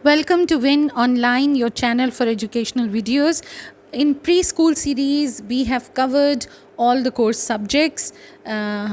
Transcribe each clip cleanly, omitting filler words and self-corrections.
Welcome to Win Online, your channel for educational videos. In preschool series, we have covered all the course subjects.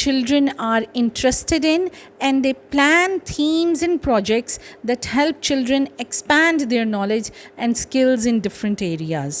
children are interested in, and they plan themes and projects that help children expand their knowledge and skills in different areas.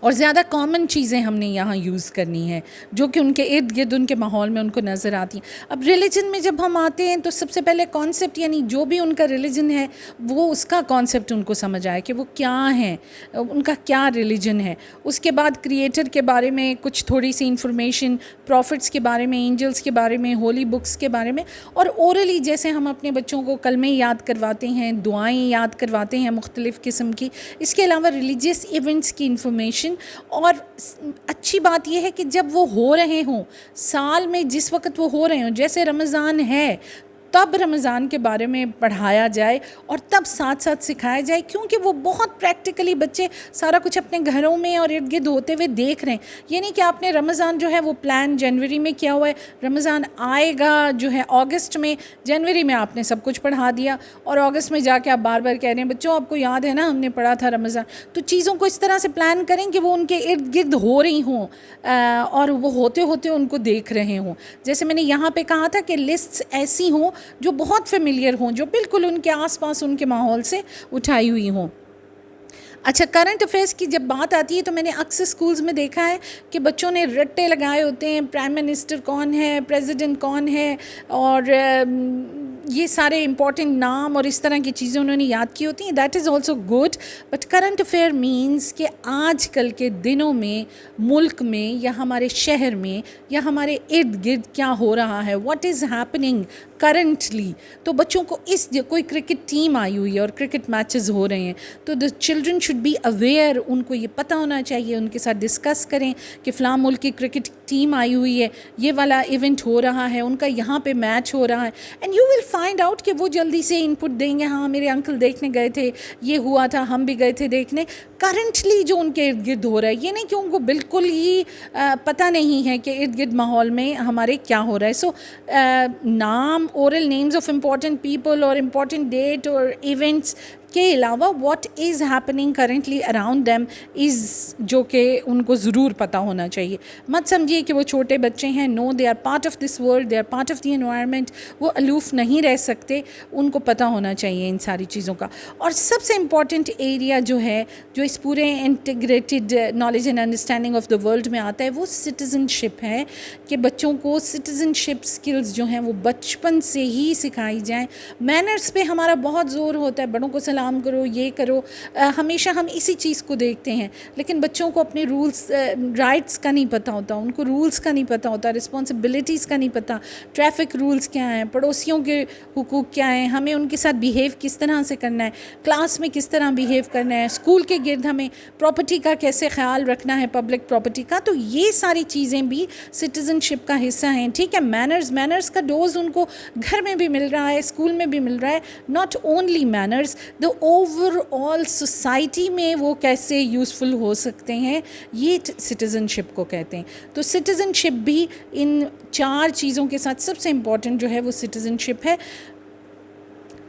اور زیادہ common چیزیں ہم نے یہاں use کرنی ہیں جو کہ ان کے ارد گرد ان کے ماحول میں ان کو نظر آتی ہیں. اب ریلیجن میں جب ہم آتے ہیں تو سب سے پہلے کانسیپٹ یعنی جو بھی ان کا ریلیجن ہے وہ اس کا کانسیپٹ ان کو سمجھ آئے کہ وہ کیا ہیں, ان کا کیا ریلیجن ہے. اس کے بعد کریٹر کے بارے میں کچھ تھوڑی سی انفارمیشن, پروفٹس کے بارے میں, اینجلس کے بارے میں, ہولی بکس کے بارے میں, اور اورلی جیسے ہم اپنے بچوں کو کلمے یاد کرواتے ہیں, دعائیں یاد کرواتے ہیں مختلف قسم کی. اس کے علاوہ ریلیجیس ایونٹس کی انفارمیشن. اور اچھی بات یہ ہے کہ جب وہ ہو رہے ہوں سال میں, جس وقت وہ ہو رہے ہوں, جیسے رمضان ہے تب رمضان کے بارے میں پڑھایا جائے اور تب ساتھ ساتھ سکھایا جائے, کیونکہ وہ بہت پریکٹیکلی بچے سارا کچھ اپنے گھروں میں اور ارد گرد ہوتے ہوئے دیکھ رہے ہیں. یہ نہیں کہ آپ نے رمضان جو ہے وہ پلان جنوری میں کیا ہوا ہے, رمضان آئے گا جو ہے اگست میں, جنوری میں آپ نے سب کچھ پڑھا دیا اور اگست میں جا کے آپ بار بار کہہ رہے ہیں بچوں آپ کو یاد ہے نا ہم نے پڑھا تھا رمضان. تو چیزوں کو اس طرح سے پلان کریں کہ وہ ان کے ارد گرد ہو رہی ہوں اور وہ ہوتے ہوتے ان کو دیکھ رہے ہوں. جیسے میں نے یہاں پہ کہا تھا کہ لسٹس ایسی ہوں جو بہت فیملیئر ہوں, جو بالکل ان کے آس پاس ان کے ماحول سے اٹھائی ہوئی ہوں. اچھا, کرنٹ افیئرس کی جب بات آتی ہے تو میں نے اکثر اسکولز میں دیکھا ہے کہ بچوں نے رٹے لگائے ہوتے ہیں, پرائم منسٹر کون ہے, پریزیڈنٹ کون ہے, اور یہ سارے امپورٹنٹ نام اور اس طرح کی چیزیں انہوں نے یاد کی ہوتی ہیں. That is also good, but current affair means کہ آج کل کے دنوں میں ملک میں یا ہمارے شہر میں یا ہمارے ارد گرد کیا ہو رہا ہے, واٹ از ہیپننگ کرنٹلی. تو بچوں کو کوئی کرکٹ ٹیم آئی ہوئی ہے اور کرکٹ میچز ہو رہے ہیں تو the children should be aware, ان کو یہ پتہ ہونا چاہیے, ان کے ساتھ ڈسکس کریں کہ فلاں ملک کی کرکٹ ٹیم آئی ہوئی ہے, یہ والا ایونٹ ہو رہا ہے, ان کا یہاں پہ میچ ہو رہا ہے, and you will find out کہ وہ جلدی سے ان پٹ دیں گے, ہاں میرے انکل دیکھنے گئے تھے, یہ ہوا تھا, ہم بھی گئے تھے دیکھنے. کرنٹلی جو ان کے ارد گرد ہو رہا ہے, یہ نہیں کہ ان کو بالکل ہی پتہ نہیں ہے کہ ارد گرد ماحول میں ہمارے کیا ہو رہا ہے. سو نام, oral names of important people اور امپورٹنٹ ڈیٹ اور ایونٹس کے علاوہ what is happening currently around them is جو کہ ان کو ضرور پتہ ہونا چاہیے. مت سمجھیے کہ وہ چھوٹے بچے ہیں, no they are part of this world, they are part of the environment, وہ الوف نہیں رہ سکتے, ان کو پتہ ہونا چاہیے ان ساری چیزوں کا. اور سب سے امپورٹنٹ ایریا جو ہے جو اس پورے integrated knowledge and understanding of the world میں آتا ہے وہ سٹیزن شپ ہے, کہ بچوں کو سٹیزن شپ اسکلز جو ہیں وہ بچپن سے ہی سکھائی جائیں. مینرس پہ ہمارا بہت زور ہوتا ہے, بڑوں کو سلام کرو, یہ کرو, ہمیشہ ہم اسی چیز کو دیکھتے ہیں, لیکن بچوں کو اپنے رولس رائٹس کا نہیں پتہ ہوتا, ان کو رولس کا نہیں پتہ ہوتا, رسپانسبلٹیز کا نہیں پتہ, ٹریفک رولس کیا ہیں, پڑوسیوں کے حقوق کیا ہیں, ہمیں ان کے ساتھ بیہیو کس طرح سے کرنا ہے, کلاس میں کس طرح بیہیو کرنا ہے, اسکول کے گرد ہمیں پراپرٹی کا کیسے خیال رکھنا ہے, پبلک پراپرٹی کا. تو یہ ساری چیزیں بھی سٹیزن شپ کا حصہ ہیں. ٹھیک ہے, مینرز کا ڈوز ان کو گھر میں بھی مل رہا ہے, اسکول میں بھی مل رہا ہے. Not only manners, the over all society میں وہ کیسے یوزفل ہو سکتے ہیں, یہ سٹیزن شپ کو کہتے ہیں. تو سٹیزن شپ بھی ان 4 چیزوں کے ساتھ سب سے امپورٹنٹ جو ہے وہ سٹیزن شپ ہے.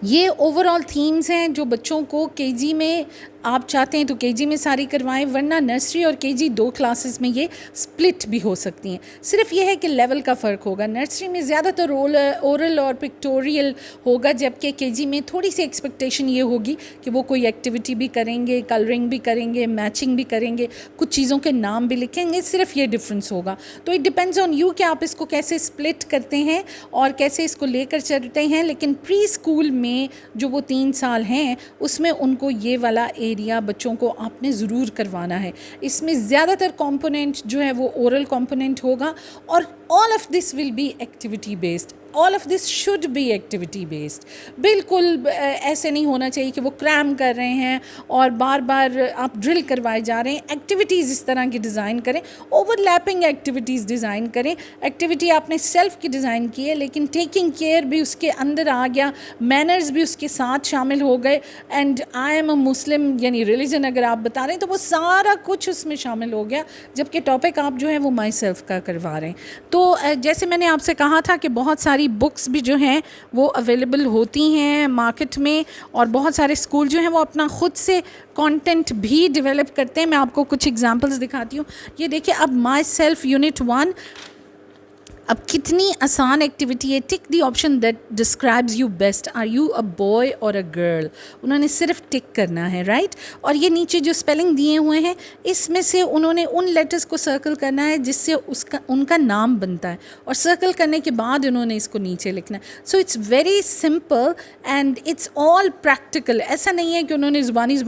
یہ اوور آل تھیمز ہیں جو بچوں کو کے جی میں آپ چاہتے ہیں تو کے جی میں ساری کروائیں, ورنہ نرسری اور کے جی 2 کلاسز میں یہ سپلٹ بھی ہو سکتی ہیں. صرف یہ ہے کہ لیول کا فرق ہوگا. نرسری میں زیادہ تر اورل اور پکٹوریل ہوگا, جبکہ کے جی میں تھوڑی سی ایکسپیکٹیشن یہ ہوگی کہ وہ کوئی ایکٹیویٹی بھی کریں گے, کلرنگ بھی کریں گے, میچنگ بھی کریں گے, کچھ چیزوں کے نام بھی لکھیں گے. صرف یہ ڈفرینس ہوگا. تو اٹ ڈپینڈز آن یو کہ آپ اس کو کیسے سپلٹ کرتے ہیں اور کیسے اس کو لے کر چلتے ہیں. لیکن پری اسکول میں جو وہ 3 سال ہیں اس میں ان کو یہ والا ایریا بچوں کو آپ نے ضرور کروانا ہے. اس میں زیادہ تر کمپوننٹ جو ہے وہ اورل کمپوننٹ ہوگا, اور all of this will be activity based. All of this should be activity based. بالکل ایسے نہیں ہونا چاہیے کہ وہ کریم کر رہے ہیں اور بار بار آپ ڈرل کروائے جا رہے ہیں. ایکٹیویٹیز اس طرح کی ڈیزائن کریں, اوور لیپنگ ایکٹیویٹیز ڈیزائن کریں. ایکٹیویٹی آپ نے سیلف کی ڈیزائن کی ہے, لیکن ٹیکنگ کیئر بھی اس کے اندر آ گیا, مینرز بھی اس کے ساتھ شامل ہو گئے, اینڈ آئی ایم اے مسلم یعنی ریلیجن اگر آپ بتا رہے ہیں تو وہ سارا کچھ اس میں شامل ہو گیا, جبکہ ٹاپک آپ جو ہے وہ مائی سیلف کا کروا رہے ہیں. تو جیسے میں نے آپ سے کہا تھا کہ بہت ساری بکس بھی جو ہیں وہ اویلیبل ہوتی ہیں مارکیٹ میں, اور بہت سارے اسکول جو ہیں وہ اپنا خود سے کانٹینٹ بھی ڈیولپ کرتے ہیں. میں آپ کو کچھ ایگزامپلس دکھاتی ہوں. یہ دیکھیں, اب مائی سیلف یونٹ 1 اب کتنی آسان ایکٹیویٹی ہے. Tick the option that describes you best. Are you a boy اور اے گرل؟ انہوں نے صرف ٹک کرنا ہے, رائٹ. اور یہ نیچے جو اسپیلنگ دیے ہوئے ہیں اس میں سے انہوں نے ان لیٹرز کو سرکل کرنا ہے جس سے ان کا نام بنتا ہے, اور سرکل کرنے کے بعد انہوں نے اس کو نیچے لکھنا ہے. So it's very simple and it's all practical. ایسا نہیں ہے کہ انہوں نے زبانی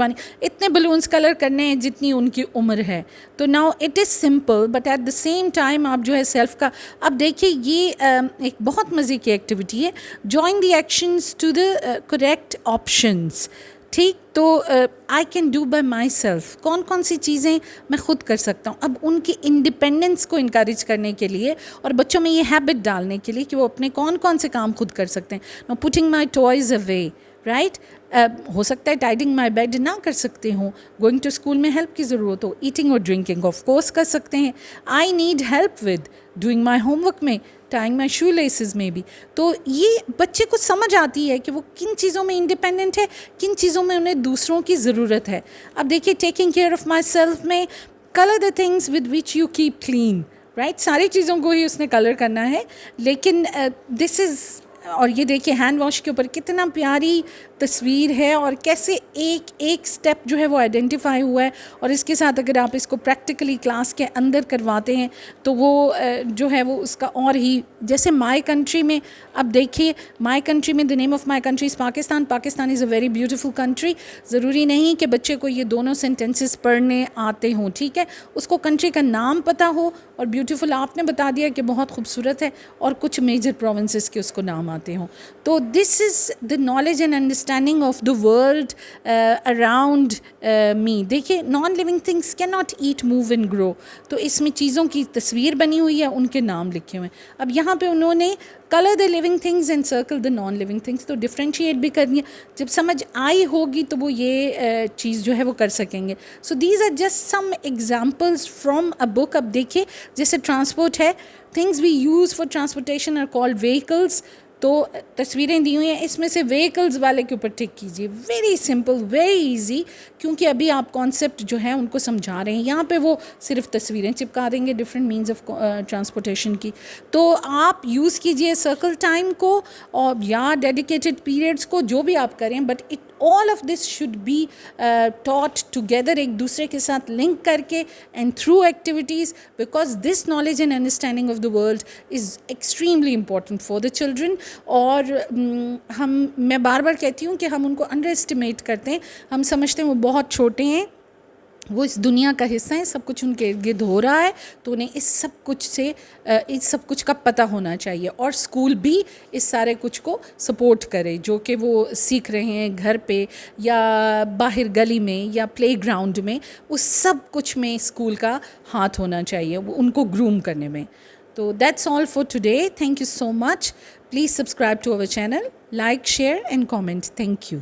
اتنے بلونس کلر کرنے ہیں جتنی ان کی عمر ہے. تو now it is simple but at the same time آپ جو ہے سیلف کا اب دیکھیے یہ ایک بہت مزے کی ایکٹیویٹی ہے. Join the actions to the correct options. ٹھیک, تو I can do by myself. کون کون سی چیزیں میں خود کر سکتا ہوں. اب ان کی انڈیپینڈنس کو انکریج کرنے کے لیے اور بچوں میں یہ ہیبٹ ڈالنے کے لیے کہ وہ اپنے کون کون سے کام خود کر سکتے ہیں. نو پٹنگ مائی ٹوائز اوے, رائٹ. ہو سکتا ہے ٹائڈنگ مائی بیڈ نہ کر سکتے ہوں, گوئنگ ٹو اسکول میں ہیلپ کی ضرورت ہو. ایٹنگ اور ڈرنکنگ آف کورس کر سکتے ہیں. I need help with doing my home work میں, ٹائنگ مائی شو لیسز میں بھی. تو یہ بچے کو سمجھ آتی ہے کہ وہ کن چیزوں میں انڈیپینڈنٹ ہے, کن چیزوں میں انہیں دوسروں کی ضرورت ہے. اب دیکھیے taking care of myself میں colour the things with which you keep clean, right. ساری چیزوں کو ہی اس نے کلر کرنا ہے, لیکن دس از. اور یہ دیکھیے ہینڈ واش کے اوپر کتنا پیاری تصویر ہے اور کیسے ایک ایک سٹیپ جو ہے وہ آئیڈینٹیفائی ہوا ہے. اور اس کے ساتھ اگر آپ اس کو پریکٹیکلی کلاس کے اندر کرواتے ہیں تو وہ جو ہے وہ اس کا اور ہی. جیسے مائی کنٹری میں اب دیکھیے مائی کنٹری میں the name of my country is Pakistan. Pakistan is a very beautiful country. ضروری نہیں کہ بچے کو یہ دونوں سینٹینسز پڑھنے آتے ہوں, ٹھیک ہے. اس کو کنٹری کا نام پتہ ہو, اور بیوٹیفل آپ نے بتا دیا کہ بہت خوبصورت ہے, اور کچھ میجر پروونسز کے اس کو نام آتے ہوں. تو this is the knowledge and understanding of the world around me. دیکھیے non living things can not eat, move and grow. تو اس میں چیزوں کی تصویر بنی ہوئی ہے, ان کے نام لکھے ہوئے ہیں. اب یہاں پہ انہوں نے colour the living things and circle the non living things. تو ڈفرینشیٹ بھی کرنی ہے. جب سمجھ آئی ہوگی تو وہ یہ چیز جو ہے وہ کر سکیں گے. So these are just some examples from a book. اب دیکھیے جیسے ٹرانسپورٹ ہے, things we use for transportation are called vehicles. تو تصویریں دی ہوئی ہیں, اس میں سے وہیکلز والے کے اوپر ٹک کیجیے. ویری سمپل, ویری ایزی, کیونکہ ابھی آپ کانسیپٹ جو ہے ان کو سمجھا رہے ہیں. یہاں پہ وہ صرف تصویریں چپکا دیں گے ڈفرینٹ مینز آف ٹرانسپورٹیشن کی. تو آپ یوز کیجیے سرکل ٹائم کو اور یا ڈیڈیکیٹڈ پیریڈس کو, جو بھی آپ کریں, but it all of this should be taught together, ایک دوسرے کے ساتھ لنک کر کے and through activities, because this knowledge and understanding of the world is extremely important for the children. اور میں بار بار کہتی ہوں کہ ہم ان کو انڈر اسٹیمیٹ کرتے ہیں. ہم سمجھتے ہیں وہ بہت چھوٹے ہیں, وہ اس دنیا کا حصہ ہیں, سب کچھ ان کے ارد گرد ہو رہا ہے, تو انہیں اس سب کچھ کا پتہ ہونا چاہیے. اور اسکول بھی اس سارے کچھ کو سپورٹ کرے جو کہ وہ سیکھ رہے ہیں گھر پہ یا باہر گلی میں یا پلے گراؤنڈ میں. اس سب کچھ میں اسکول کا ہاتھ ہونا چاہیے ان کو گروم کرنے میں. تو that's all for today. Thank you so much. Please subscribe to our channel, like, share and comment. Thank you.